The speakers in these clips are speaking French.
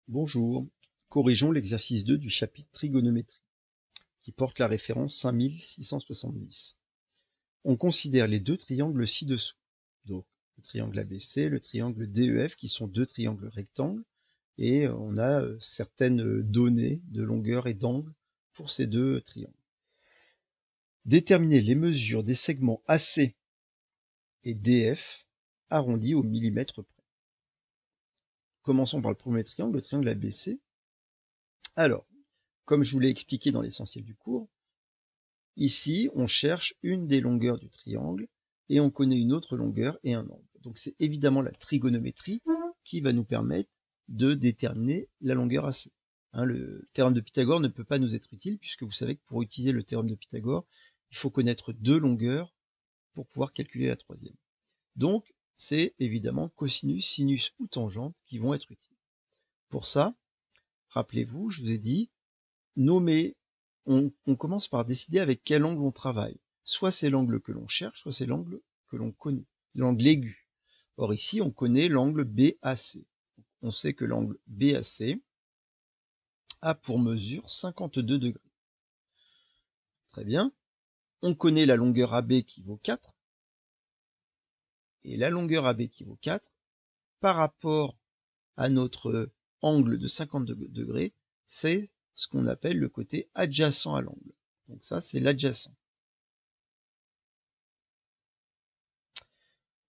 Bonjour, corrigeons l'exercice 2 du chapitre trigonométrie, qui porte la référence 5670. On considère les deux triangles ci-dessous, donc le triangle ABC, le triangle DEF, qui sont deux triangles rectangles, et on a certaines données de longueur et d'angle pour ces deux triangles. Déterminer les mesures des segments AC et DF arrondis au millimètre près. Commençons par le premier triangle, le triangle ABC. Alors, comme je vous l'ai expliqué dans l'essentiel du cours, ici, on cherche une des longueurs du triangle et on connaît une autre longueur et un angle. Donc c'est évidemment la trigonométrie qui va nous permettre de déterminer la longueur AC. Le théorème de Pythagore ne peut pas nous être utile puisque vous savez que pour utiliser le théorème de Pythagore, il faut connaître deux longueurs pour pouvoir calculer la troisième. Donc c'est évidemment cosinus, sinus ou tangente qui vont être utiles. Pour ça, rappelez-vous, je vous ai dit, nommer, on commence par décider avec quel angle on travaille. Soit c'est l'angle que l'on cherche, soit c'est l'angle que l'on connaît, l'angle aigu. Or ici, on connaît l'angle BAC. On sait que l'angle BAC a pour mesure 52 degrés. Très bien. On connaît la longueur AB qui vaut 4. Et la longueur AB qui vaut 4, par rapport à notre angle de 52 degrés, c'est ce qu'on appelle le côté adjacent à l'angle. Donc ça, c'est l'adjacent.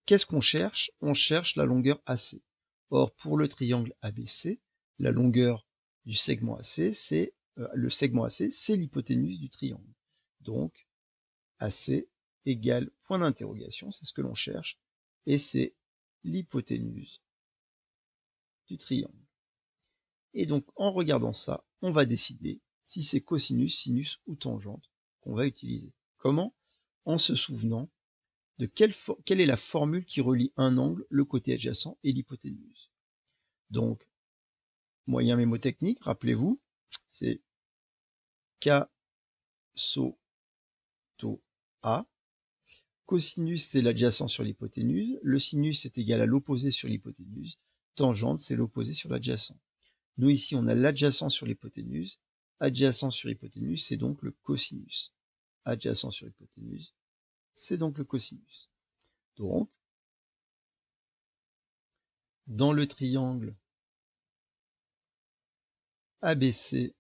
Qu'est-ce qu'on cherche? On cherche la longueur AC. Or, pour le triangle ABC, la longueur du segment AC, c'est l'hypoténuse du triangle. Donc, AC égale point d'interrogation, c'est ce que l'on cherche, et c'est l'hypoténuse du triangle. Et donc, en regardant ça, on va décider si c'est cosinus, sinus ou tangente qu'on va utiliser. Comment? En se souvenant de quelle est la formule qui relie un angle, le côté adjacent et l'hypoténuse. Donc, moyen mémotechnique, rappelez-vous, c'est K, SO, TO, A. Cosinus, c'est l'adjacent sur l'hypoténuse. Le sinus est égal à l'opposé sur l'hypoténuse. Tangente, c'est l'opposé sur l'adjacent. Nous, ici, on a l'adjacent sur l'hypoténuse. Adjacent sur hypoténuse, c'est donc le cosinus. Adjacent sur hypoténuse, c'est donc le cosinus. Donc, dans le triangle ABC,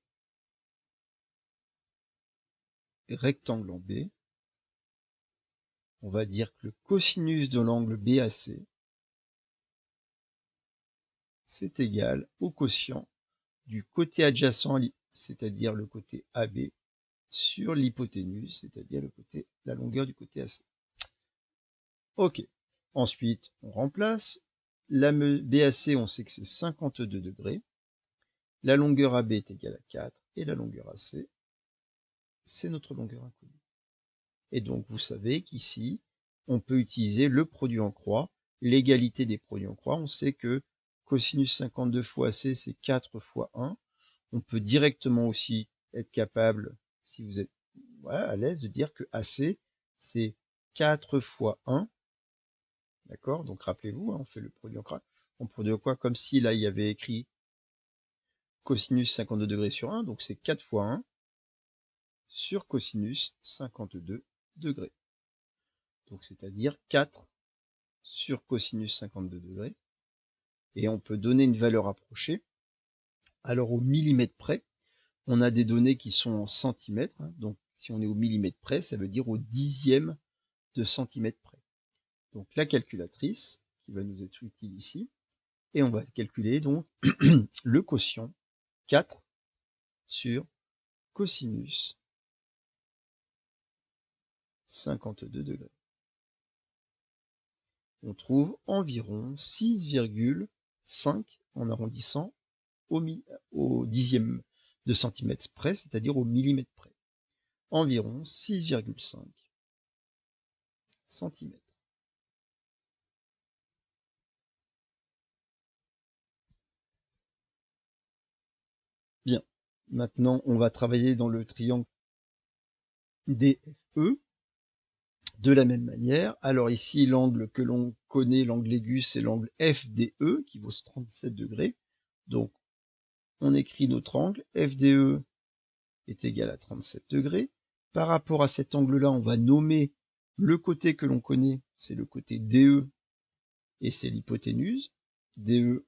rectangle en B, on va dire que le cosinus de l'angle BAC, c'est égal au quotient du côté adjacent, c'est-à-dire le côté AB, sur l'hypoténuse, c'est-à-dire la longueur du côté AC. Ok. Ensuite, on remplace. La BAC, on sait que c'est 52 degrés. La longueur AB est égale à 4 et la longueur AC, c'est notre longueur inconnue. Et donc, vous savez qu'ici, on peut utiliser le produit en croix, l'égalité des produits en croix. On sait que cosinus 52 fois AC, c'est 4 fois 1. On peut directement aussi être capable, si vous êtes à l'aise, de dire que AC, c'est 4 fois 1. D'accord? Donc, rappelez-vous, on fait le produit en croix. On produit en croix comme si là, il y avait écrit cosinus 52 degrés sur 1. Donc, c'est 4 fois 1 sur cosinus 52 degrés. Donc, c'est-à-dire 4 sur cosinus 52 degrés. Et on peut donner une valeur approchée. Alors, au millimètre près, on a des données qui sont en centimètres. Donc, si on est au millimètre près, ça veut dire au dixième de centimètre près. Donc, la calculatrice, qui va nous être utile ici, et on va calculer donc le quotient 4 sur cosinus 52 degrés. On trouve environ 6,5 en arrondissant au dixième de centimètre près, c'est-à-dire au millimètre près. Environ 6,5 cm. Bien. Maintenant, on va travailler dans le triangle DFE de la même manière. Alors ici, l'angle que l'on connaît, l'angle aigu, c'est l'angle FDE qui vaut 37 degrés. Donc, on écrit notre angle, FDE est égal à 37 degrés. Par rapport à cet angle-là, on va nommer le côté que l'on connaît, c'est le côté DE, et c'est l'hypoténuse, DE,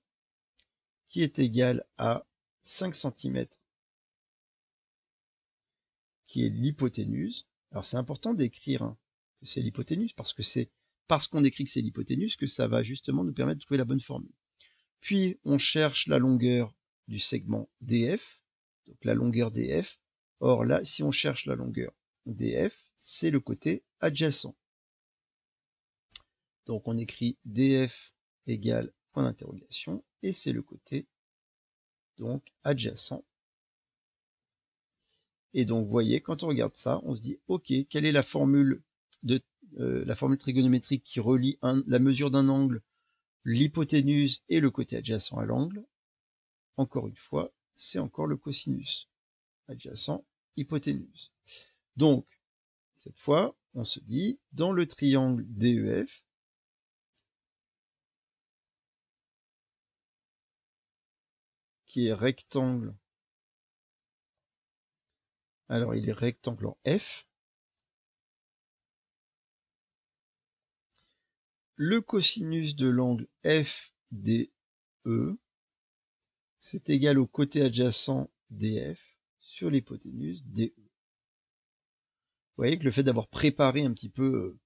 qui est égal à 5 cm, qui est l'hypoténuse. Alors c'est important d'écrire que c'est l'hypoténuse, parce que c'est parce qu'on écrit que c'est l'hypoténuse que ça va justement nous permettre de trouver la bonne formule. Puis on cherche la longueur du segment DF, donc la longueur DF. Or là, si on cherche la longueur DF, c'est le côté adjacent. Donc on écrit DF égale point d'interrogation, et c'est le côté donc adjacent. Et donc vous voyez, quand on regarde ça, on se dit ok, quelle est la formule trigonométrique qui relie la mesure d'un angle, l'hypoténuse et le côté adjacent à l'angle? Encore une fois, c'est encore le cosinus. Adjacent, hypoténuse. Donc, cette fois, on se dit, dans le triangle DEF, qui est rectangle, alors il est rectangle en F, le cosinus de l'angle FDE, c'est égal au côté adjacent DF sur l'hypoténuse DE. Vous voyez que le fait d'avoir préparé un petit peu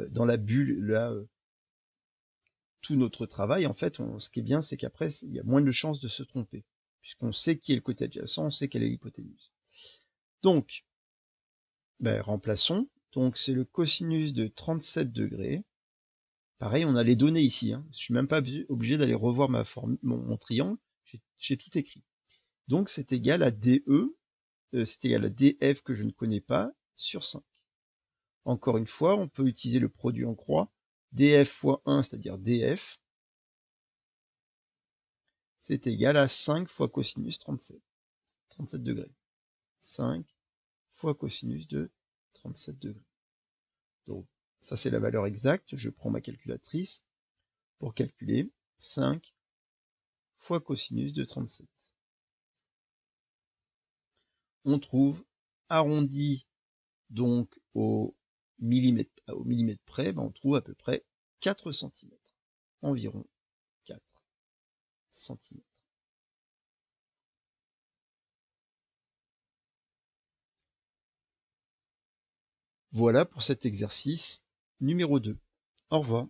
dans la bulle là tout notre travail, en fait, ce qui est bien, c'est qu'après, il y a moins de chances de se tromper, puisqu'on sait qui est le côté adjacent, on sait quelle est l'hypoténuse. Donc, remplaçons. Donc, c'est le cosinus de 37 degrés. Pareil, on a les données ici. Je suis même pas obligé d'aller revoir mon triangle. J'ai tout écrit. Donc, c'est égal à DE, c'est égal à DF que je ne connais pas, sur 5. Encore une fois, on peut utiliser le produit en croix. DF fois 1, c'est-à-dire DF, c'est égal à 5 fois cosinus 37 degrés. 5 fois cosinus de 37 degrés. Donc, ça c'est la valeur exacte. Je prends ma calculatrice pour calculer 5 fois cosinus de 37. On trouve, arrondi donc au millimètre près, on trouve à peu près 4 cm. Environ 4 cm. Voilà pour cet exercice numéro 2. Au revoir.